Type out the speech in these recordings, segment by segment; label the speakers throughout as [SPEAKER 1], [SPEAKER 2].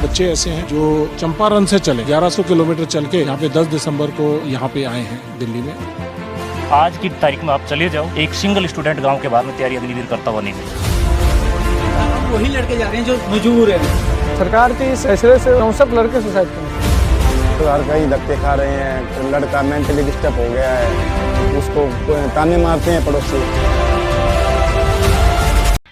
[SPEAKER 1] बच्चे ऐसे हैं जो चंपारण से चले 1100 किलोमीटर चल के यहाँ पे 10 दिसंबर को यहाँ पे आए हैं दिल्ली में।
[SPEAKER 2] आज की तारीख में आप चले जाओ, एक सिंगल स्टूडेंट गांव के बाद में तैयारी अग्निवीर करता हुआ नहीं मिलेगा।
[SPEAKER 3] वही लड़के जा रहे हैं जो मजबूर हैं।
[SPEAKER 4] सरकार के इस फैसले से 64 लड़के सुसाइड कर रहे हैं।
[SPEAKER 5] तो हर कहीं धक्के खा रहे हैं, लड़का मेंटली डिस्टर्ब हो गया है, उसको ताने मारते हैं पड़ोसी।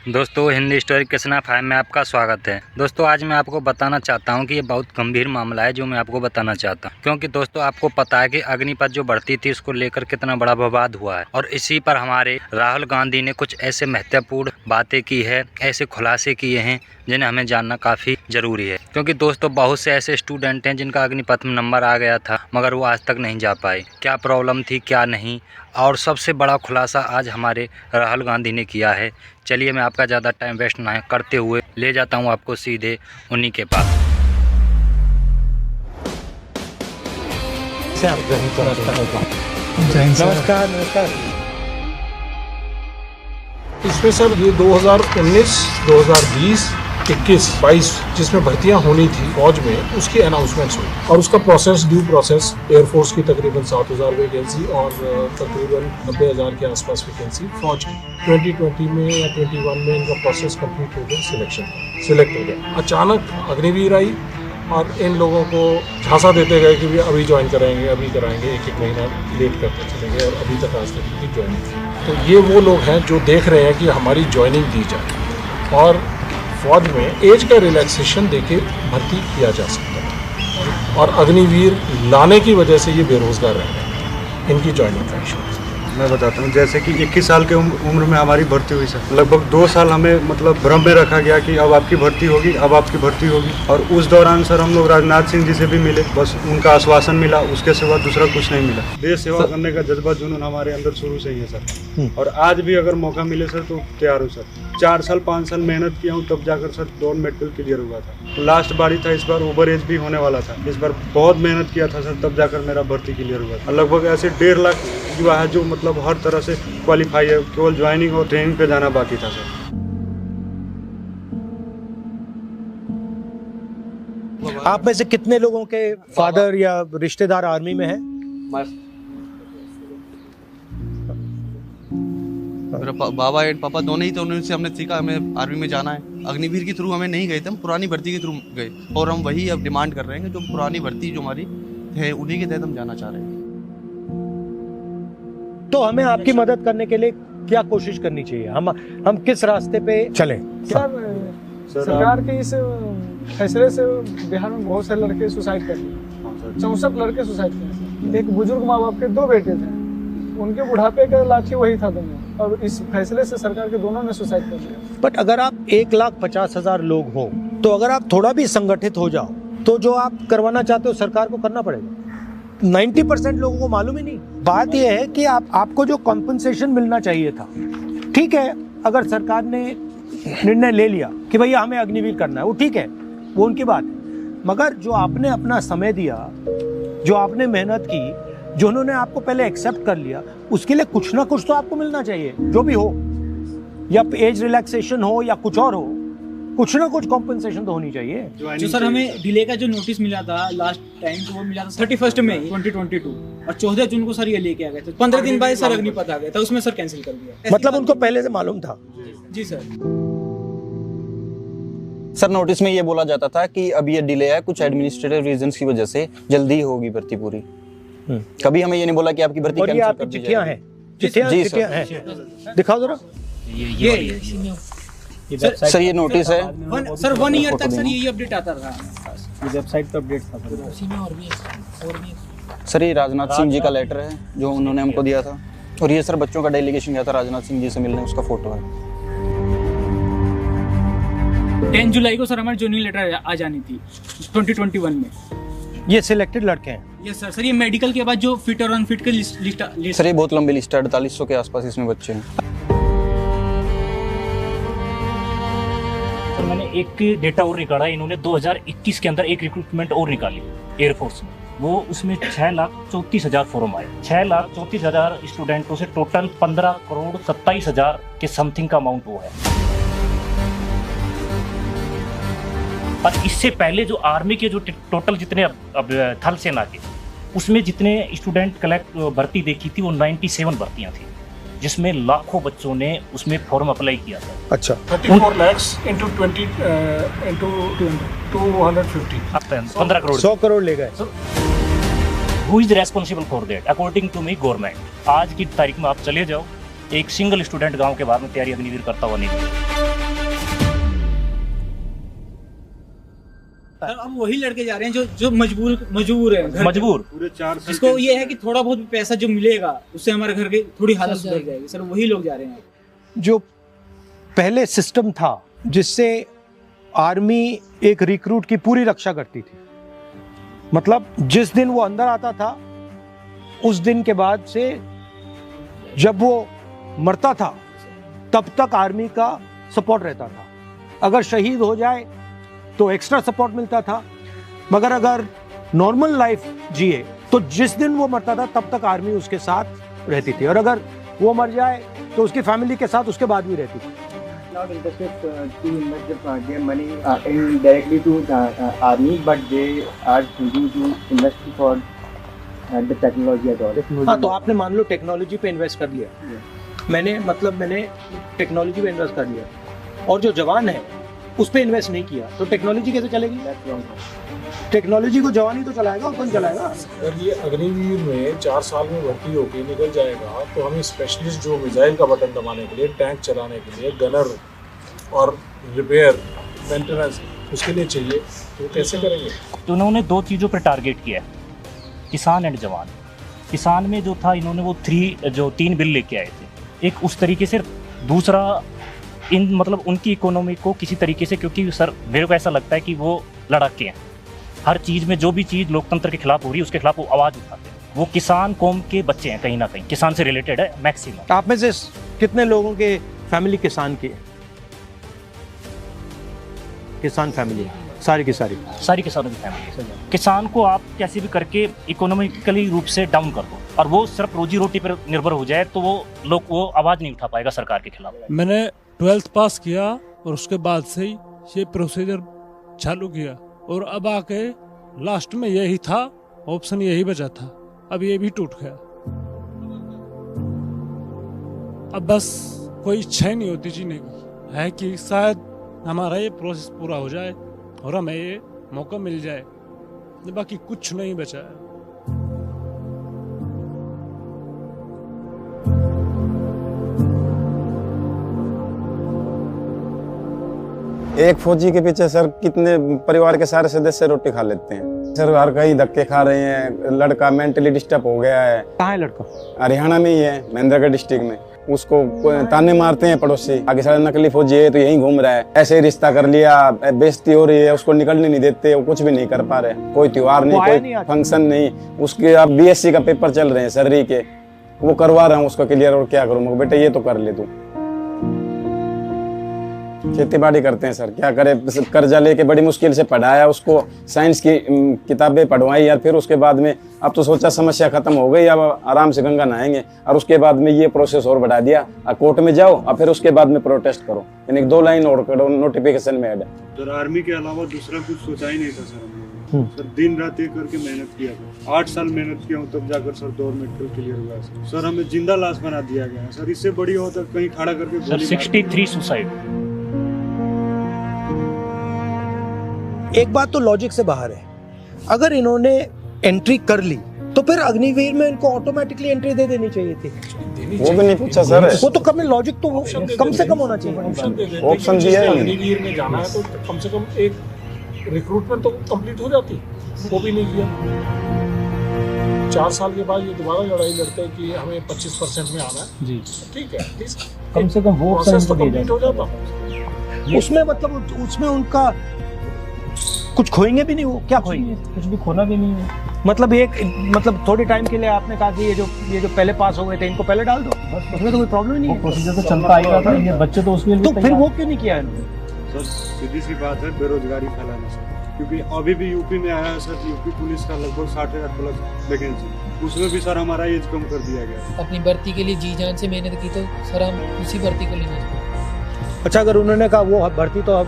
[SPEAKER 6] दोस्तों, हिंदी स्टोरी किसना फाइव में आपका स्वागत है। दोस्तों, आज मैं आपको बताना चाहता हूं कि ये बहुत गंभीर मामला है जो मैं आपको बताना चाहता हूं, क्योंकि दोस्तों आपको पता है कि अग्निपथ जो बढ़ती थी उसको लेकर कितना बड़ा विवाद हुआ है और इसी पर हमारे राहुल गांधी ने कुछ ऐसे महत्वपूर्ण बातें की है, ऐसे खुलासे किए हैं जिन्हें हमें जानना काफ़ी ज़रूरी है। क्योंकि दोस्तों बहुत से ऐसे स्टूडेंट हैं जिनका अग्निपथ में नंबर आ गया था मगर वो आज तक नहीं जा पाए। क्या प्रॉब्लम थी क्या नहीं, और सबसे बड़ा खुलासा आज हमारे राहुल गांधी ने किया है। चलिए मैं आपका ज़्यादा टाइम वेस्ट ना करते हुए ले जाता हूँ आपको सीधे उन्हीं के पास।
[SPEAKER 4] नमस्कार नमस्कार।
[SPEAKER 1] इसमें सर ये 2019, 2020, 21, 22 जिसमें भर्तियां होनी थी फौज में, उसकी अनाउंसमेंट्स हुई और उसका प्रोसेस, ड्यू प्रोसेस एयरफोर्स की तकरीबन 7000 वैकेंसी और तकरीबन 90,000 के आसपास वैकेंसी फौज की 2020 में या 21 में इनका प्रोसेस कंप्लीट हो गया, सिलेक्ट हो गया। अचानक अग्निवीर आई और इन लोगों को झांसा देते गए कि अभी ज्वाइन कराएंगे, अभी कराएंगे, एक महीना लेट करते चलेंगे और अभी तक आज तक की ज्वाइनिंग। तो ये वो लोग हैं जो देख रहे हैं कि हमारी ज्वाइनिंग दी जाए और फौज में एज का रिलैक्सेशन देके भर्ती किया जा सकता है और अग्निवीर लाने की वजह से ये बेरोजगार रह रहे हैं। इनकी ज्वाइनिंग का इशू
[SPEAKER 7] मैं बताता हूँ, जैसे कि 21 साल के उम्र में हमारी भर्ती हुई सर। लगभग 2 साल हमें मतलब भ्रम में रखा गया कि अब आपकी भर्ती होगी, अब आपकी भर्ती होगी। और उस दौरान सर हम लोग राजनाथ सिंह जी से भी मिले, बस उनका आश्वासन मिला, उसके सिवा दूसरा कुछ नहीं मिला। देश सेवा करने का जज्बा जुनून हमारे अंदर शुरू से ही है सर, और आज भी अगर मौका मिले सर तो तैयार हूँ सर। 4 साल 5 साल मेहनत किया हूँ तब जाकर सर डॉन मेडिकल क्लियर हुआ था। तो लास्ट बारी था, इस बार ओवर एज भी होने वाला था। इस बार बहुत मेहनत किया था सर, तब जाकर मेरा भर्ती क्लियर हुआ था। लगभग ऐसे 1.5 लाख युवा है जो मतलब हर तरह से क्वालिफाई है, केवल ज्वाइनिंग और ट्रेनिंग पे जाना बाकी था सर।
[SPEAKER 4] आप में से कितने लोगों के फादर या रिश्तेदार आर्मी में हैं?
[SPEAKER 8] मेरा बाबा एंड पापा दोनों ही थे, उनसे हमने सीखा हमें आर्मी में जाना है। अग्निवीर के थ्रू हमें नहीं गए थे, हम पुरानी भर्ती के थ्रू गए और हम वही अब डिमांड कर रहे हैं कि जो पुरानी भर्ती जो हमारी है उन्हीं के तहत हम जाना चाह रहे हैं।
[SPEAKER 4] तो हमें आपकी मदद करने के लिए क्या कोशिश करनी चाहिए? हम किस रास्ते पे चलें?
[SPEAKER 9] सर सरकार के इस फैसले से बिहार में बहुत सारे लड़के सुसाइड कर लिए। 64 लड़के सुसाइड कर। एक बुजुर्ग माँ बाप के 2 बेटे थे, उनके बुढ़ापे का लाठी वही था दोनों, और इस फैसले से सरकार के दोनों ने सुसाइड कर लिया।
[SPEAKER 4] बट अगर आप 1,50,000 लोग हो तो अगर आप थोड़ा भी संगठित हो जाओ तो जो आप करवाना चाहते हो सरकार को करना पड़ेगा। 90% लोगों को मालूम ही नहीं। बात यह है कि आपको जो कॉम्पनसेशन मिलना चाहिए था, ठीक है, अगर सरकार ने निर्णय ले लिया कि भैया हमें अग्निवीर करना है, वो ठीक है, वो उनकी बात है। मगर जो आपने अपना समय दिया, जो आपने मेहनत की, जो उन्होंने आपको पहले एक्सेप्ट कर लिया, उसके लिए कुछ ना कुछ तो आपको मिलना चाहिए, जो भी हो, या एज रिलैक्सेशन हो या कुछ और हो, कुछ ना कुछ कॉम्पनसेशन तो होनी चाहिए।
[SPEAKER 3] जो सर हमें डिले का जो नोटिस मिला था लास्ट टाइम, तो वो मिला था 31 मई 2022 और 14 जून को सर ये लेके आ गए थे। 15 दिन बाद सर अग्निपथ आ गया था, उसमें सर कैंसिल कर दिया।
[SPEAKER 4] मतलब उनको पहले से मालूम था?
[SPEAKER 3] जी सर।
[SPEAKER 5] सर नोटिस में ये बोला जाता था कि अब ये डिले है कुछ एडमिनिस्ट्रेटिव रीजंस की वजह से, जल्दी होगी भर्ती पूरी। कभी हमें ये नहीं बोला कि आपकी भर्ती कैंसिल कर दी जाएगी। चिट्ठियां हैं? चिट्ठियां हैं, दिखाओ जरा। सर ये नोटिस है
[SPEAKER 3] सर 1 ईयर तक सर ये अपडेट आता रहा,
[SPEAKER 9] वेबसाइट पे अपडेट था।
[SPEAKER 5] सर ये राजनाथ सिंह जी का लेटर है जो उन्होंने हमको दिया था, और ये सर बच्चों का डेलीगेशन गया था राजनाथ सिंह जी से मिलने, उसका फोटो है।
[SPEAKER 3] 10 जुलाई को सर हमारी ज्वाइनिंग लेटर आ जानी थी 2021 में।
[SPEAKER 4] ये सिलेक्टेड लड़के हैं?
[SPEAKER 3] Yes sir. सर ये मेडिकल के बाद जो फिट और अनफिट के लिस्ट
[SPEAKER 5] सर ये बहुत लंबी लिस्ट है, 4800 के आसपास इसमें बच्चे हैं।
[SPEAKER 2] सर मैंने एक डेटा और निकाला, इन्होंने 2021 के अंदर एक रिक्रूटमेंट और निकाली एयरफोर्स में, वो उसमें 6,34,000 फॉर्म आए। 6,34,000 स्टूडेंटों से टोटल 15,27,000 के समथिंग का अमाउंट वो है। और इससे पहले जो आर्मी के जो टोटल जितने अब थल सेना के उसमें जितने स्टूडेंट कलेक्ट भर्ती देखी थी वो 97 भर्तियां थी, जिसमें लाखों बच्चों ने उसमें फॉर्म अप्लाई किया था।
[SPEAKER 4] अच्छा
[SPEAKER 1] 34 lakhs into 20 into 250
[SPEAKER 2] 15 crore
[SPEAKER 4] 100 crore ले गए।
[SPEAKER 2] Who is responsible for that? According to me government. आज की तारीख में आप चले जाओ, एक सिंगल स्टूडेंट गांव के बाद में तैयारी अग्निवीर करता हुआ नहीं मिलेगा।
[SPEAKER 3] अब वही लड़के जा रहे हैं जो मजबूर है,
[SPEAKER 2] मजबूर
[SPEAKER 7] पूरे 4 साल
[SPEAKER 3] जिसको ये है कि थोड़ा बहुत पैसा जो मिलेगा उससे हमारे घर की थोड़ी हालत सुधर जाएगी। सर वही लोग जा रहे हैं।
[SPEAKER 4] जो पहले सिस्टम था जिससे आर्मी एक रिक्रूट की पूरी रक्षा करती थी, मतलब जिस दिन वो अंदर आता था उस दिन के बाद से जब वो मरता था तब तक आर्मी का सपोर्ट रहता था। अगर शहीद हो जाए तो एक्स्ट्रा सपोर्ट मिलता था, मगर अगर नॉर्मल लाइफ जिए तो जिस दिन वो मरता था तब तक आर्मी उसके साथ रहती थी, और अगर वो मर जाए तो उसकी फैमिली के साथ उसके बाद भी रहती थी।
[SPEAKER 10] Not interested to invest their money indirectly to the army, but they are thinking to invest for the technology at all.
[SPEAKER 4] हाँ, तो आपने मान लो टेक्नोलॉजी पे इन्वेस्ट कर लिया, मैंने टेक्नोलॉजी पे इन्वेस्ट कर लिया, और जो जवान है उस पे इन्वेस्ट नहीं किया, तो टेक्नोलॉजी कैसे चलेगी? टेक्नोलॉजी को जवान ही तो चलाएगा, और कौन चलाएगा?
[SPEAKER 1] अगर ये अग्निवीर में 4 साल में भर्ती होकर निकल जाएगा तो हमें स्पेशलिस्ट जो मिसाइल का बटन दबाने के लिए, टैंक चलाने के लिए, गनर और रिपेयर मेंटेनेंस उसके लिए चाहिए, तो कैसे करेंगे?
[SPEAKER 2] तो उन्होंने 2 चीज़ों पर टारगेट किया है, किसान एंड जवान। किसान में जो था इन्होंने वो 3 बिल लेके आए थे, एक उस तरीके से, दूसरा इन मतलब उनकी इकोनॉमी को किसी तरीके से, क्योंकि सर मेरे को ऐसा लगता है कि वो लड़ाके हैं, हर चीज़ में जो भी चीज़ लोकतंत्र के खिलाफ हो रही है उसके खिलाफ वो आवाज़ उठाते हैं। वो किसान कौम के बच्चे हैं, कहीं ना कहीं किसान से रिलेटेड है मैक्सिमम।
[SPEAKER 4] आप में से कितने लोगों के फैमिली किसान की है? किसान फैमिली है सारी की सारी
[SPEAKER 2] किसानों की फैमिली। किसान को आप कैसे भी करके इकोनॉमिकली रूप से डाउन कर दो और वो सिर्फ रोजी रोटी पर निर्भर हो जाए तो वो आवाज़ नहीं उठा पाएगा सरकार के खिलाफ।
[SPEAKER 11] मैंने 12th पास किया और उसके बाद से ही ये प्रोसीजर चालू किया, और अब आके लास्ट में यही था ऑप्शन, यही बचा था, अब ये भी टूट गया। अब बस कोई इच्छा ही नहीं होती जीने की, है कि शायद हमारा ये प्रोसेस पूरा हो जाए और हमें ये मौका मिल जाए, बाकी कुछ नहीं बचा है।
[SPEAKER 5] एक फौजी के पीछे सर कितने परिवार के सारे सदस्य रोटी खा लेते हैं सर, हर कहीं धक्के खा रहे हैं। लड़का मेंटली डिस्टर्ब हो गया है।
[SPEAKER 4] कहाँ है लड़का?
[SPEAKER 5] हरियाणा में ही है, महेंद्रगढ़ डिस्ट्रिक्ट में। उसको ताने मारते हैं पड़ोसी, आगे सारे नकली फौजी है तो यहीं घूम रहा है, ऐसे ही रिश्ता कर लिया, बेइज्जती हो रही है, उसको निकलने नहीं देते, वो कुछ भी नहीं कर पा रहे, कोई त्योहार नहीं, कोई फंक्शन नहीं। उसके अब BSc का पेपर चल रहे हैं सर्री के, वो करवा रहा हूँ उसको क्लियर, और क्या करूँ? बेटा ये तो कर ले तू। खेती बाड़ी करते हैं सर, क्या करे, कर्जा लेके बड़ी मुश्किल से पढ़ाया उसको, साइंस की किताबें पढ़वाई यार, फिर उसके बाद में अब तो सोचा समस्या खत्म हो गई, अब आराम से गंगा नहाएंगे, और उसके बाद में ये प्रोसेस और बढ़ा दिया, कोर्ट में जाओ और फिर उसके बाद में प्रोटेस्ट करो, यानी 2 लाइन और करो, नोटिफिकेशन में ऐड है।
[SPEAKER 7] तो आर्मी के अलावा दूसरा कुछ सोचा ही नहीं था सर हमने। सर दिन रात एक करके मेहनत किया था, 8 साल मेहनत किया हूँ, तब जाकर सर 2 मेडिकल क्लियर हुआ सर। हमें जिंदा लाश बना दिया गया है सर, इससे बड़ी हो तो कहीं खड़ा करके
[SPEAKER 2] 63 सुसाइड।
[SPEAKER 4] एक बात तो लॉजिक से बाहर है, अगर इन्होंने एंट्री कर ली तो फिर अग्निवीर में इनको ऑटोमेटिकली एंट्री दे देनी चाहिए थी।
[SPEAKER 5] वो भी नहीं पूछा सर,
[SPEAKER 4] वो तो कम लॉजिक तो कम से कम होना चाहिए।
[SPEAKER 5] ऑप्शन दिया है,
[SPEAKER 1] अग्निवीर में जाना है तो कम से कम एक रिक्रूटमेंट तो कंप्लीट हो जाती, वो भी नहीं किया। 4 साल के बाद ये दोबारा लड़ाई लड़ते हैं कि हमें 25% में आना है जी, ठीक है,
[SPEAKER 2] कम से कम वो
[SPEAKER 1] प्रोसेस तो कंप्लीट हो जाता।
[SPEAKER 4] उसमें मतलब उसमें उनका कुछ खोएंगे भी नहीं, वो क्या खोएंगे?
[SPEAKER 2] कुछ भी खोना भी नहीं है।
[SPEAKER 4] मतलब थोड़े टाइम के लिए आपने कहा कि ये जो पहले पास हो गए थे इनको पहले डाल दो, बस उसमें तो कोई प्रॉब्लम ही नहीं है।
[SPEAKER 2] प्रोसीजर तो चलता आएगा था, ये बच्चे तो उसके लिए
[SPEAKER 4] तो फिर वो क्यों नहीं किया इन्होंने?
[SPEAKER 7] सर सीधी सी बात है, बेरोजगारी फैलाना सर, क्योंकि अभी भी यूपी में आया है सर, यूपी पुलिस का लगभग 60,000 प्लस वैकेंसी, उसमें भी सर हमारा एज कम कर दिया गया।
[SPEAKER 12] अपनी भर्ती के लिए जी जान से मेहनत की तो सर हम उसी भर्ती को लेना चाहिए।
[SPEAKER 4] अच्छा, अगर उन्होंने कहा वो भर्ती तो अब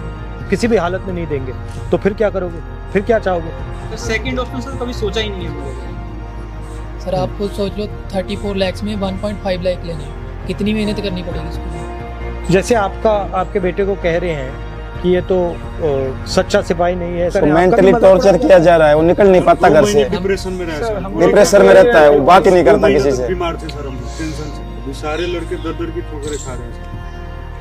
[SPEAKER 4] किसी भी हालत में नहीं देंगे तो फिर क्या करोगे, फिर क्या चाहोगे?
[SPEAKER 3] तो सेकंड ऑप्शन सर कभी सोचा ही नहीं है।
[SPEAKER 12] सर आप खुद सोच लो 34 लाख में 1.5 लाख लेने, कितनी मेहनत करनी पड़ेगी इसको।
[SPEAKER 4] जैसे आपके बेटे को कह रहे हैं कि ये तो सच्चा सिपाही नहीं है,
[SPEAKER 5] तो मेंटली टॉर्चर किया जा रहा है, वो निकल नहीं पाता घर से,
[SPEAKER 7] डिप्रेशन में
[SPEAKER 5] डिप्रेशन में रहता है, वो बात ही नहीं करता किसी से।
[SPEAKER 7] बीमार थे सर हम टेंशन से, सारे लड़के दर की ठोकरें खा रहे हैं।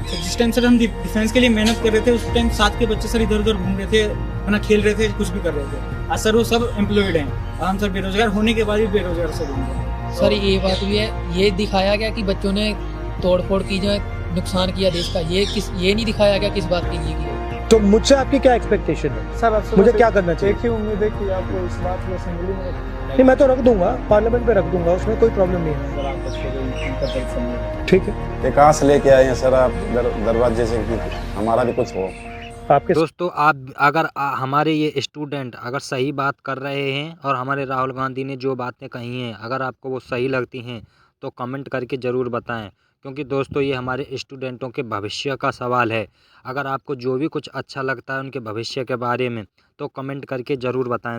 [SPEAKER 3] जिस टाइम सर हम डिफेंस के लिए मेहनत कर रहे थे उस टाइम साथ के बच्चे सर इधर उधर घूम रहे थे, अपना खेल रहे थे, कुछ भी कर रहे थे। आज सर वो सब एम्प्लॉयड हैं, हम सर बेरोजगार होने के बाद भी बेरोजगार सर होंगे।
[SPEAKER 12] सर ये बात भी है, ये दिखाया गया कि बच्चों ने तोड़फोड़ की जो नुकसान किया देश का, ये नहीं दिखाया गया किस बात के लिए किया।
[SPEAKER 4] तो मुझसे आपकी क्या एक्सपेक्टेशन है
[SPEAKER 9] सर? आपसे
[SPEAKER 4] मुझे क्या करना चाहिए?
[SPEAKER 9] एक ही उम्मीद है कि आप इस बात को असेंबली में
[SPEAKER 4] नहीं, मैं तो रख दूंगा, पार्लियामेंट में रख दूंगा, उसमें कोई प्रॉब्लम नहीं है। ठीक है,
[SPEAKER 5] ये कहाँ से लेके आए हैं सर आप दरवाजे से कि हमारा भी कुछ हो?
[SPEAKER 4] आपके
[SPEAKER 6] दोस्तों आप अगर हमारे ये स्टूडेंट अगर सही बात कर रहे हैं और हमारे राहुल गांधी ने जो बातें कही हैं अगर आपको वो सही लगती हैं तो कमेंट करके ज़रूर बताएं, क्योंकि दोस्तों ये हमारे स्टूडेंटों के भविष्य का सवाल है। अगर आपको जो भी कुछ अच्छा लगता है उनके भविष्य के बारे में तो कमेंट करके ज़रूर बताएं।